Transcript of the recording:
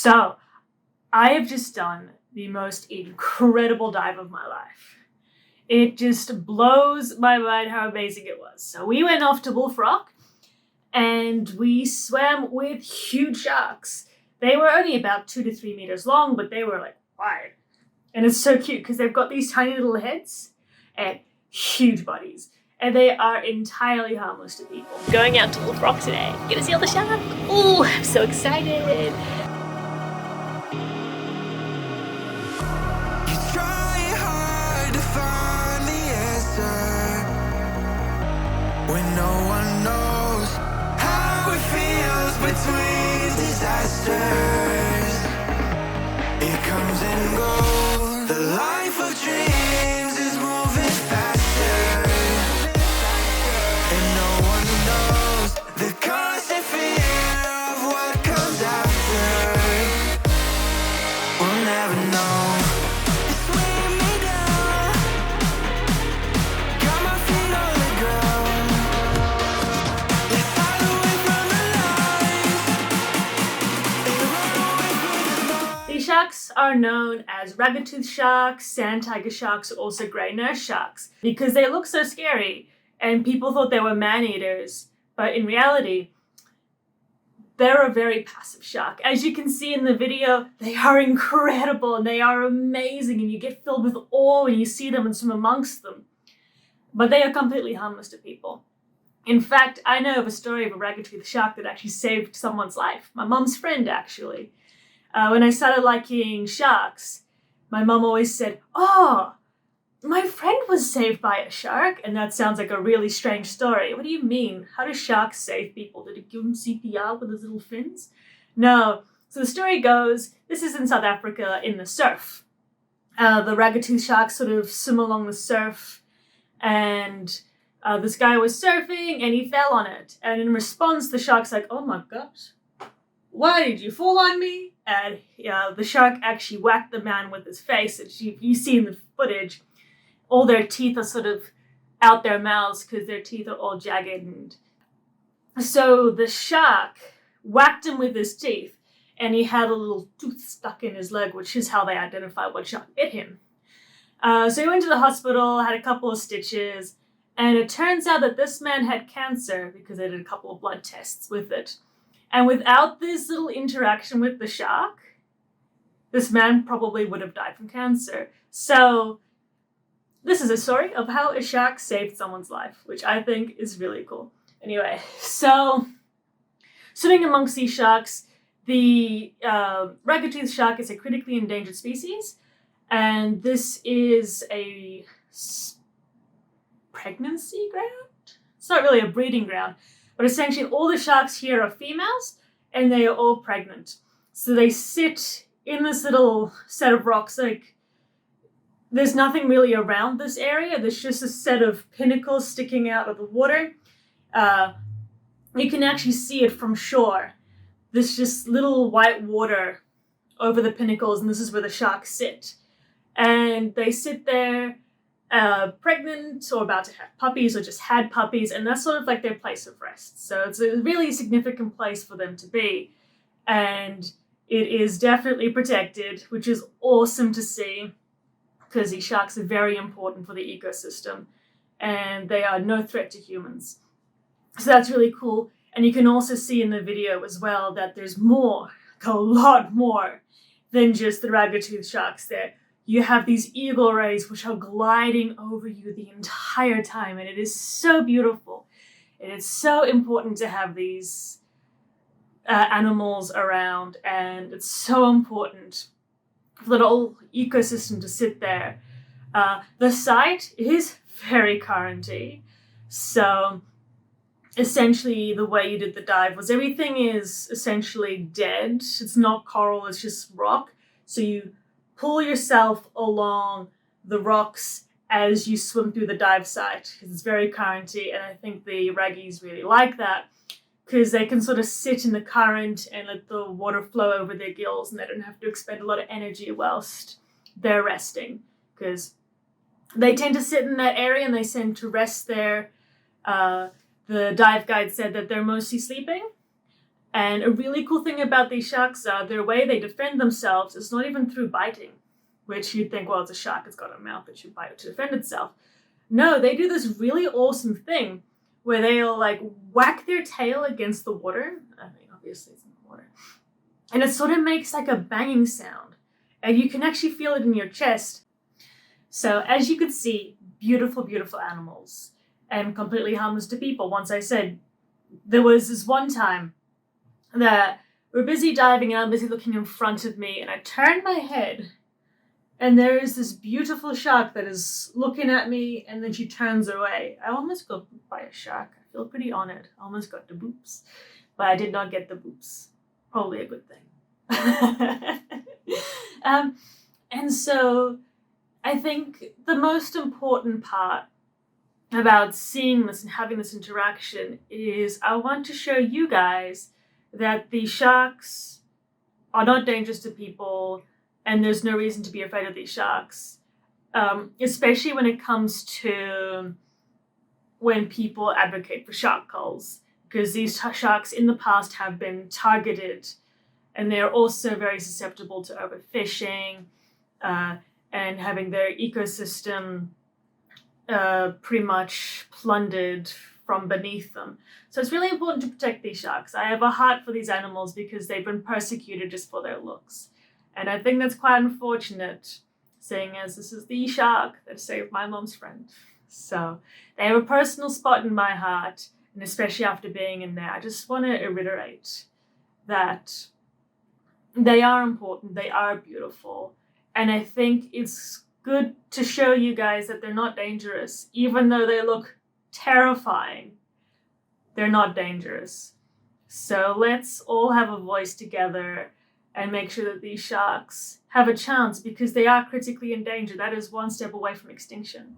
So, I have just done the most incredible dive of my life. It just blows my mind how amazing it was. So, we went off to Wolf Rock and we swam with huge sharks. They were only about 2 to 3 meters long, but they were like wide. And it's so cute because they've got these tiny little heads and huge bodies. And they are entirely harmless to people. Going out to Wolf Rock today. Gonna see all the sharks. Oh, I'm so excited. When no one knows how it feels between disasters, it comes and goes. The life of dreams is moving faster, and no one knows the constant fear of what comes after. We'll never know. Sharks are known as ragged-tooth sharks, sand tiger sharks, also grey nurse sharks, because they look so scary and people thought they were man-eaters, but in reality, they're a very passive shark. As you can see in the video, they are incredible and they are amazing and you get filled with awe when you see them and swim amongst them, but they are completely harmless to people. In fact, I know of a story of a ragged-tooth shark that actually saved someone's life, my mum's friend actually. When I started liking sharks, my mum always said, "Oh, my friend was saved by a shark." And that sounds like a really strange story. What do you mean? How do sharks save people? Did it give them CPR with his little fins? No. So the story goes, this is in South Africa in the surf. The ragged-tooth sharks sort of swim along the surf and this guy was surfing and he fell on it. And in response, the shark's like, "Oh my gosh, why did you fall on me?" And the shark actually whacked the man with his face. And you see in the footage, all their teeth are sort of out their mouths because their teeth are all jagged. And so the shark whacked him with his teeth and he had a little tooth stuck in his leg, which is how they identify what shark bit him. So he went to the hospital, had a couple of stitches, and it turns out that this man had cancer because they did a couple of blood tests with it. And without this little interaction with the shark, this man probably would have died from cancer. So this is a story of how a shark saved someone's life, which I think is really cool. Anyway, so swimming amongst these sharks, the ragged-tooth shark is a critically endangered species. And this is a pregnancy ground? It's not really a breeding ground. But essentially, all the sharks here are females, and they are all pregnant. So they sit in this little set of rocks. Like, there's nothing really around this area. There's just a set of pinnacles sticking out of the water. You can actually see it from shore. There's just little white water over the pinnacles, and this is where the sharks sit. And they sit there, pregnant or about to have puppies or just had puppies, and that's sort of like their place of rest. So it's a really significant place for them to be, and it is definitely protected, which is awesome to see because these sharks are very important for the ecosystem and they are no threat to humans. So that's really cool. And you can also see in the video as well that there's more, a lot more than just the ragged-tooth sharks there. You have these eagle rays which are gliding over you the entire time, and it is so beautiful. And it's so important to have these animals around, and it's so important for the whole ecosystem to sit there. The site is very currenty, so essentially the way you did the dive was everything is essentially dead. It's not coral, it's just rock. So you pull yourself along the rocks as you swim through the dive site because it's very currenty, and I think the raggies really like that because they can sort of sit in the current and let the water flow over their gills and they don't have to expend a lot of energy whilst they're resting because they tend to sit in that area and they tend to rest there. The dive guide said that they're mostly sleeping And a really cool thing about these sharks are their way they defend themselves is not even through biting, which you'd think, well, it's a shark, it's got a mouth, it should bite to defend itself. No, they do this really awesome thing where they'll like whack their tail against the water. I mean, obviously it's in the water. And it sort of makes like a banging sound. And you can actually feel it in your chest. So as you can see, beautiful, beautiful animals and completely harmless to people. Once I said, there was this one time that we're busy diving and I'm busy looking in front of me and I turned my head and there is this beautiful shark that is looking at me and then she turns away. I almost got booped by a shark. I feel pretty honored. I almost got the boops, but I did not get the boops. Probably a good thing. And so I think the most important part about seeing this and having this interaction is I want to show you guys that the sharks are not dangerous to people and there's no reason to be afraid of these sharks, especially when it comes to when people advocate for shark culls, because these sharks in the past have been targeted and they're also very susceptible to overfishing and having their ecosystem pretty much plundered from beneath them. So it's really important to protect these sharks. I have a heart for these animals because they've been persecuted just for their looks. And I think that's quite unfortunate, seeing as this is the shark that saved my mom's friend. So they have a personal spot in my heart, and especially after being in there, I just want to reiterate that they are important, they are beautiful, and I think it's good to show you guys that they're not dangerous. Even though they look terrifying, they're not dangerous. So let's all have a voice together and make sure that these sharks have a chance, because they are critically endangered. That is one step away from extinction.